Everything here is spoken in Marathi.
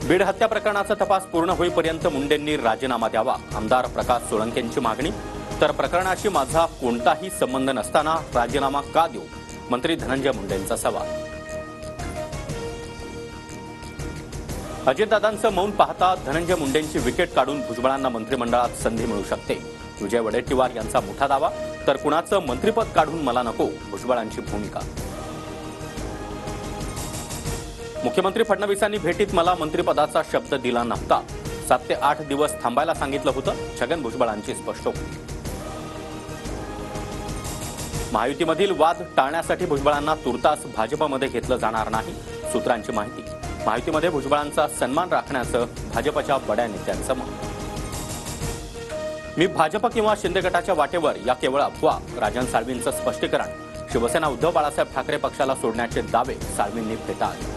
बीड हत्या प्रकरणाचा तपास पूर्ण होईपर्यंत मुंडेंनी राजीनामा द्यावा, आमदार प्रकाश सोळंकेंची मागणी. तर प्रकरणाशी माझा कोणताही संबंध नसताना राजीनामा का देऊ, मंत्री धनंजय मुंडेंचा सवाल. अजितदादांचं मौन पाहता धनंजय मुंडेंची विकेट काढून भुजबळांना मंत्रिमंडळात संधी मिळू शकते, विजय वडेट्टीवार यांचा मोठा दावा. तर कुणाचं मंत्रिपद काढून मला नको, भुजबळांची भूमिका. मुख्यमंत्री फडणवीसांनी भेटीत मला मंत्रिपदाचा शब्द दिला नव्हता, 7 ते 8 दिवस थांबायला सांगितलं होतं, छगन भुजबळांची स्पष्टोक्ती. महायुतीमधील वाद टाळण्यासाठी भुजबळांना तुर्तास भाजपमध्ये घेतलं जाणार नाही, सूत्रांची माहिती. महायुतीमध्ये भुजबळांचा सन्मान राखण्याचं भाजपच्या बड्या नेत्यांचं मत. मी भाजप किंवा शिंदे गटाच्या वाटेवर, या केवळ अफवा, राजन साळवींचं स्पष्टीकरण. शिवसेना उद्धव बाळासाहेब ठाकरे पक्षाला सोडण्याचे दावे साळवींनी फेटाळले.